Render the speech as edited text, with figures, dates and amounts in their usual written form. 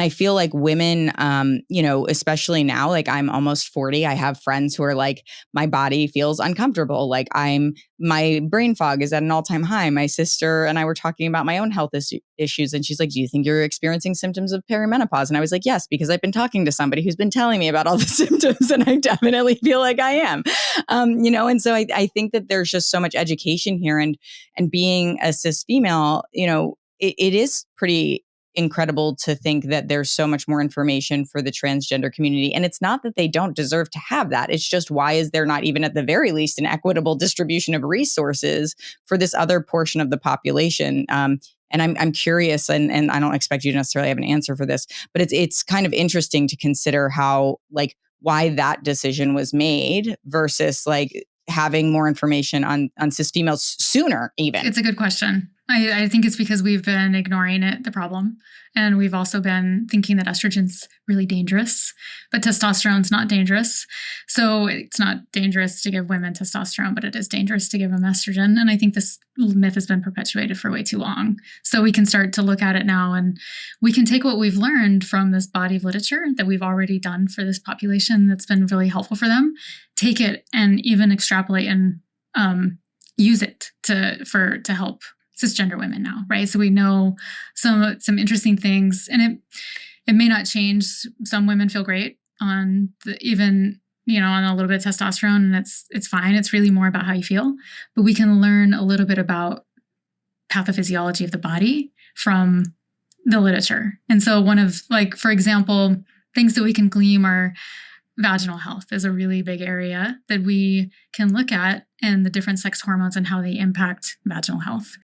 I feel like women, especially now, like I'm almost 40. I have friends who are like, my body feels uncomfortable. Like my brain fog is at an all-time high. My sister and I were talking about my own health issues. And she's like, do you think you're experiencing symptoms of perimenopause? And I was like, yes, because I've been talking to somebody who's been telling me about all the symptoms, and I definitely feel like I am. And so I think that there's just so much education here, and being a cis female, it is pretty incredible to think that there's so much more information for the transgender community. And it's not that they don't deserve to have that. It's just, why is there not, even at the very least, an equitable distribution of resources for this other portion of the population? And I'm curious, and I don't expect you to necessarily have an answer for this, but it's kind of interesting to consider how, like, why that decision was made versus like having more information on cis females sooner even. It's a good question. I think it's because we've been ignoring the problem. And we've also been thinking that estrogen's really dangerous, but testosterone's not dangerous. So it's not dangerous to give women testosterone, but it is dangerous to give them estrogen. And I think this myth has been perpetuated for way too long. So we can start to look at it now, and we can take what we've learned from this body of literature that we've already done for this population that's been really helpful for them, take it and even extrapolate and use it to help cisgender women now, right? So we know some interesting things, and it may not change. Some women feel great on on a little bit of testosterone, and it's fine. It's really more about how you feel, but we can learn a little bit about pathophysiology of the body from the literature. And so one of, like, for example, things that we can glean are vaginal health is a really big area that we can look at, and the different sex hormones and how they impact vaginal health.